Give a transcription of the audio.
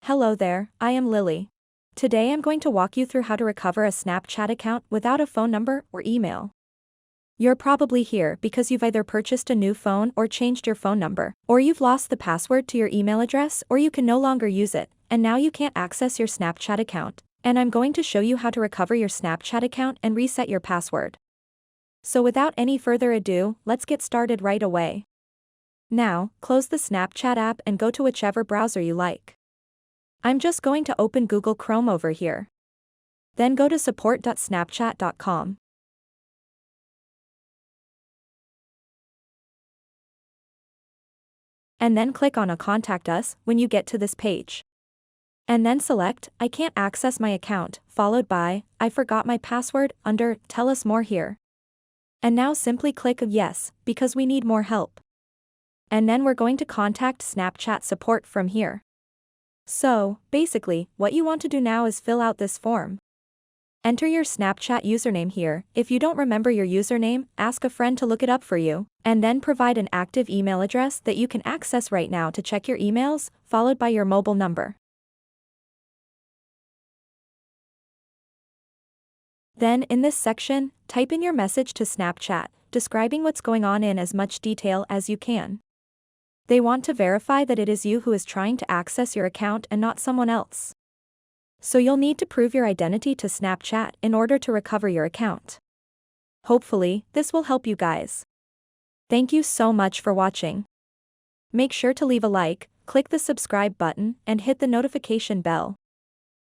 Hello there, I am Lily. Today I'm going to walk you through how to recover a Snapchat account without a phone number or email. You're probably here because you've either purchased a new phone or changed your phone number, or you've lost the password to your email address or you can no longer use it, and now you can't access your Snapchat account. And I'm going to show you how to recover your Snapchat account and reset your password. So without any further ado, let's get started right away. Now, close the Snapchat app and go to whichever browser you like. I'm just going to open Google Chrome over here. Then go to support.snapchat.com. And then click on Contact Us when you get to this page. And then select I can't access my account, followed by I forgot my password under Tell us more here. And now simply click Yes, because we need more help. And then we're going to contact Snapchat support from here. So, basically, what you want to do now is fill out this form. Enter your Snapchat username here. If you don't remember your username, ask a friend to look it up for you, and then provide an active email address that you can access right now to check your emails, followed by your mobile number. Then, in this section, type in your message to Snapchat, describing what's going on in as much detail as you can. They want to verify that it is you who is trying to access your account and not someone else. So you'll need to prove your identity to Snapchat in order to recover your account. Hopefully, this will help you guys. Thank you so much for watching. Make sure to leave a like, click the subscribe button, and hit the notification bell.